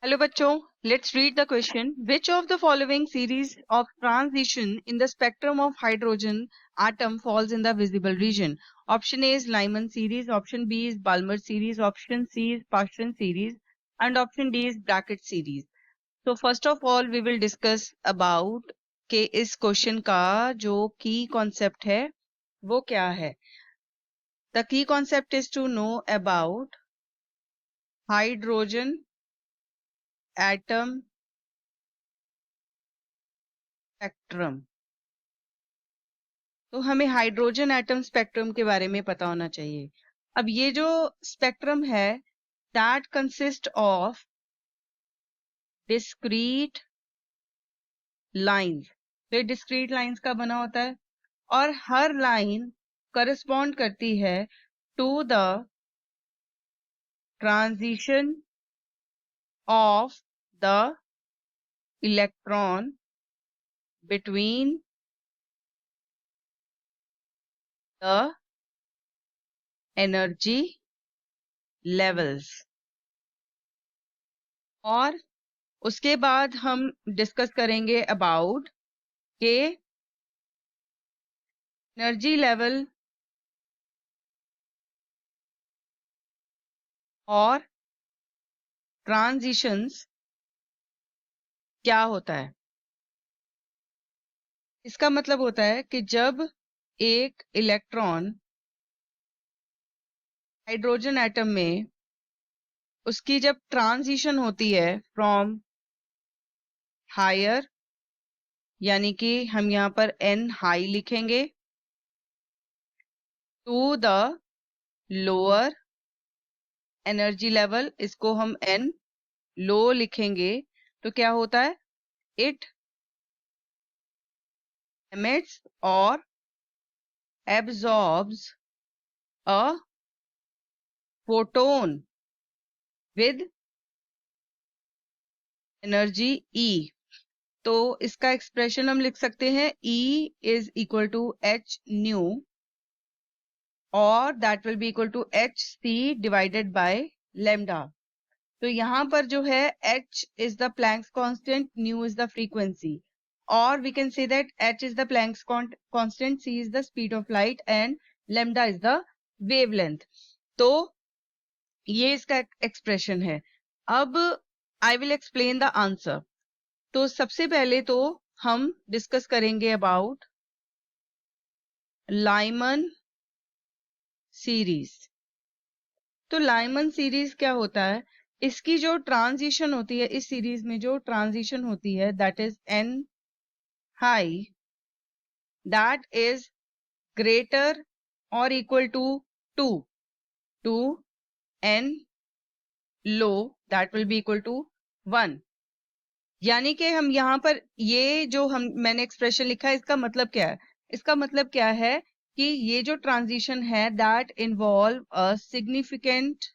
Hello bachcho, let's read the question. Which of the following series of transition in the spectrum of hydrogen atom falls in the visible region? Option A is Lyman series, option B is Balmer series, option C is Paschen series, and option D is Brackett series. So first of all we will discuss about कि इस question का जो की concept है वो क्या है. The key concept is to know about hydrogen atom spectrum. तो हमें हाइड्रोजन एटम स्पेक्ट्रम के बारे में पता होना चाहिए. अब ये जो स्पेक्ट्रम है that consist of discrete lines. तो ये डिस्क्रीट लाइंस का बना होता है और हर लाइन करस्पॉन्ड करती है to the transition of the electron between the energy levels. और उसके बाद हम डिस्कस करेंगे अबाउट के एनर्जी लेवल और ट्रांजिशंस क्या होता है. इसका मतलब होता है कि जब एक इलेक्ट्रॉन हाइड्रोजन एटम में उसकी जब ट्रांजिशन होती है फ्रॉम हायर, यानी कि हम यहाँ पर एन हाई लिखेंगे, to the lower energy level, इसको हम एन लो लिखेंगे, तो क्या होता है, it emits or absorbs a photon with energy E. तो इसका एक्सप्रेशन हम लिख सकते हैं E is equal to h nu और that will be equal to hc divided by lambda. तो यहाँ पर जो है h is the Planck's constant, nu is the frequency, or we can say that h is the Planck's constant, c is the speed of light and lambda is the wavelength. तो ये इसका expression है. अब I will explain the answer. तो सबसे पहले तो हम डिस्कस करेंगे अबाउट लाइमन सीरीज. तो लाइमन सीरीज क्या होता है, इसकी जो ट्रांजिशन होती है, इस सीरीज में जो ट्रांजिशन होती है that is N high, that is greater or equal to 2 to N low, that will be equal to 1. यानी कि हम यहाँ पर ये जो मैंने एक्सप्रेशन लिखा है इसका मतलब क्या है, इसका मतलब क्या है कि ये जो ट्रांजिशन है that involve a significant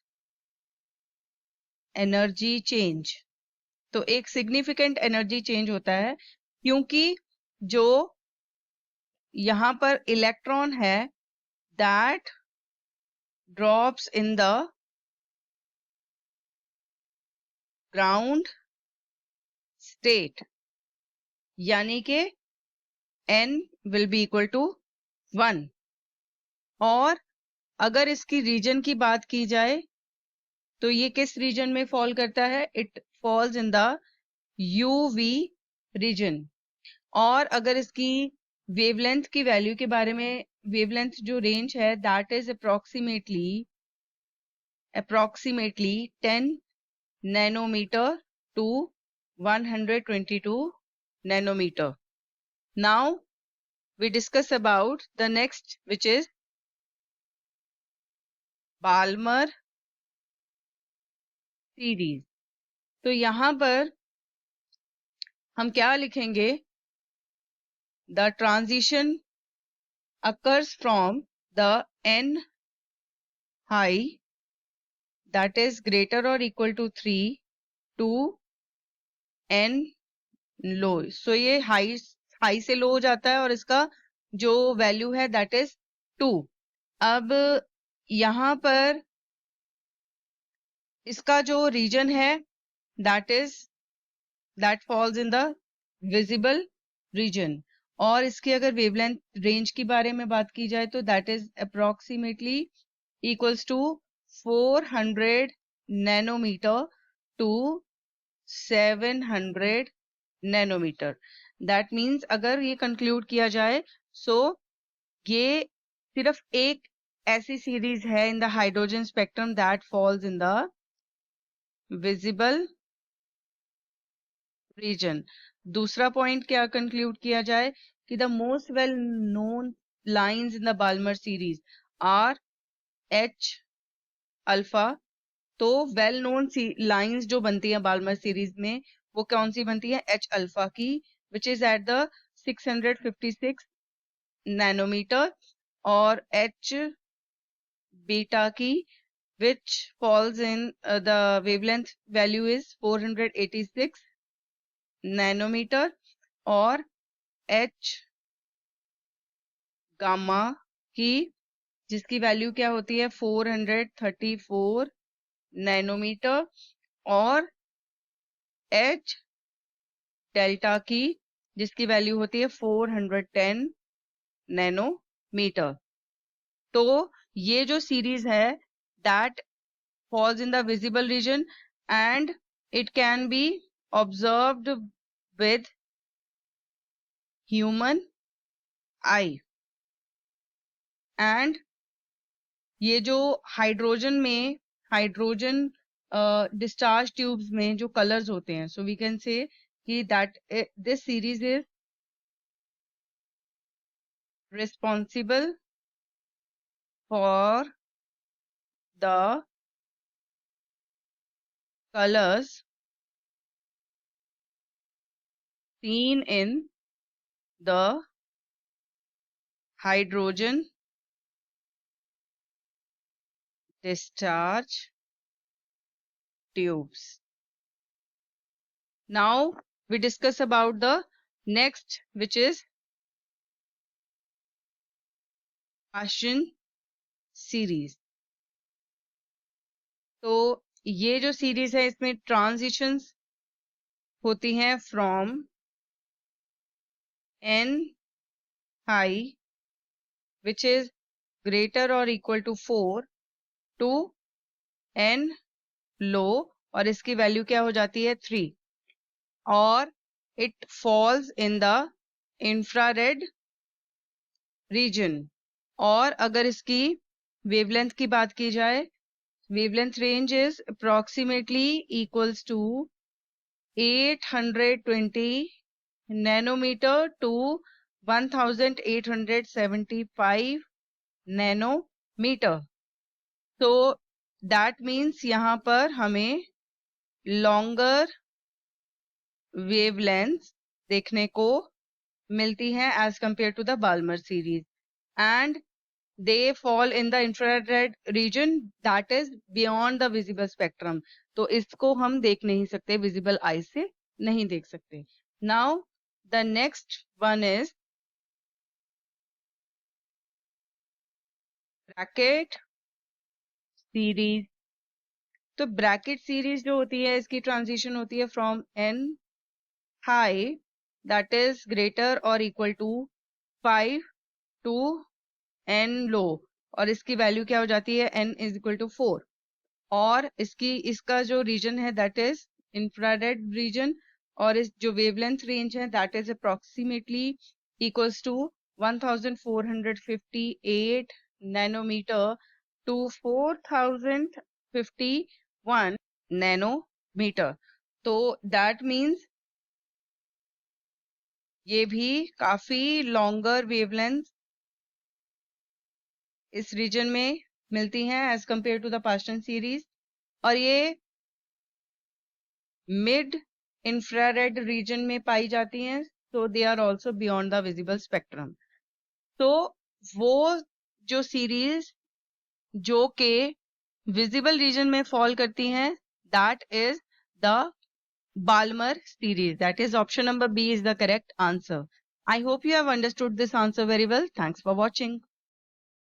energy change. तो एक सिग्निफिकेंट एनर्जी चेंज होता है क्योंकि जो यहाँ पर इलेक्ट्रॉन है that drops in the ground state, यानी कि n will be equal to 1. और अगर इसकी रीजन की बात की जाए तो ये किस रीजन में फॉल करता है, it falls in the UV region. और अगर इसकी वेवलेंथ की वैल्यू के बारे में, वेवलेंथ जो रेंज है that is approximately 10 nanometre to 122 nanometer. Now we discuss about the next, which is Balmer series. तो यहाँ पर हम क्या लिखेंगे, the transition occurs from the n high, that is greater or equal to 3 to n low. So ये high से low हो जाता है और इसका जो वैल्यू है that is 2. अब यहाँ पर इसका जो रीजन है that falls in the visible region. और इसकी अगर वेवलेंथ रेंज की बारे में बात की जाए तो that is approximately equals to 400 nanometer to 700 nanometer. That means अगर ये conclude किया जाए so ये सिर्फ एक ऐसी सीरीज है in the hydrogen spectrum that falls in the visible region. दूसरा पॉइंट क्या कंक्लूड किया जाए कि the most well known lines in the Balmer series are H alpha. तो वेल नोन लाइंस जो बनती हैं बाल्मर सीरीज में वो कौन सी बनती है? एच अल्फा की, which is at the 656 nanometre, और एच बीटा की which falls in the wavelength value is 486 nanometre, और एच गामा की जिसकी वैल्यू क्या होती है? 434 नैनोमीटर, और एच डेल्टा की जिसकी वैल्यू होती है 410 नैनोमीटर. तो ये जो सीरीज है that falls in the visible region and it can be observed with human eye. and ये जो हाइड्रोजन डिस्चार्ज ट्यूब्स में जो कलर्स होते हैं, सो वी कैन से कि that this series is responsible for the colors seen in the hydrogen discharge tubes. Now we discuss about the next, which is Paschen series. तो ये जो series है इसमें ट्रांजिशंस होती हैं from n high which is greater or equal to 4 to n low, और इसकी value क्या हो जाती है? 3, और it falls in the infrared reason. और अगर इसकी वेवलेंथ की बात की जाए, wavelength range is approximately equals to 820 nanometer to 1875 nanometer. So that means यहाँ पर हमें longer wavelengths देखने को मिलती हैं as compared to the Balmer series, and they fall in the infrared region that is beyond the visible spectrum. तो इसको हम देख नहीं सकते, visible eye से नहीं देख सकते. Now the next one is bracket series. तो bracket series जो होती है इसकी transition होती है from n high that is greater or equal to 5 to n low, और इसकी वैल्यू क्या हो जाती है? n is equal to 4, और इसका जो रीजन है दैट इज इंफ्रारेड रीजन, और इस जो वेवलेंथ रेंज है that is approximately equals to 1458 nanometre to 4051 nanometre. तो दैट मीन्स ये भी काफी लॉन्गर वेवलेंथ इस रीजन में मिलती हैं as compare to the Paschen series, और ये मिड इंफ्रारेड रीजन में पाई जाती हैं, so they are also beyond the visible spectrum. तो वो जो सीरीज जो के विजिबल रीजन में फॉल करती हैं that is the Balmer series. That is option number B is the correct answer. I hope you have understood this answer very well. Thanks for watching.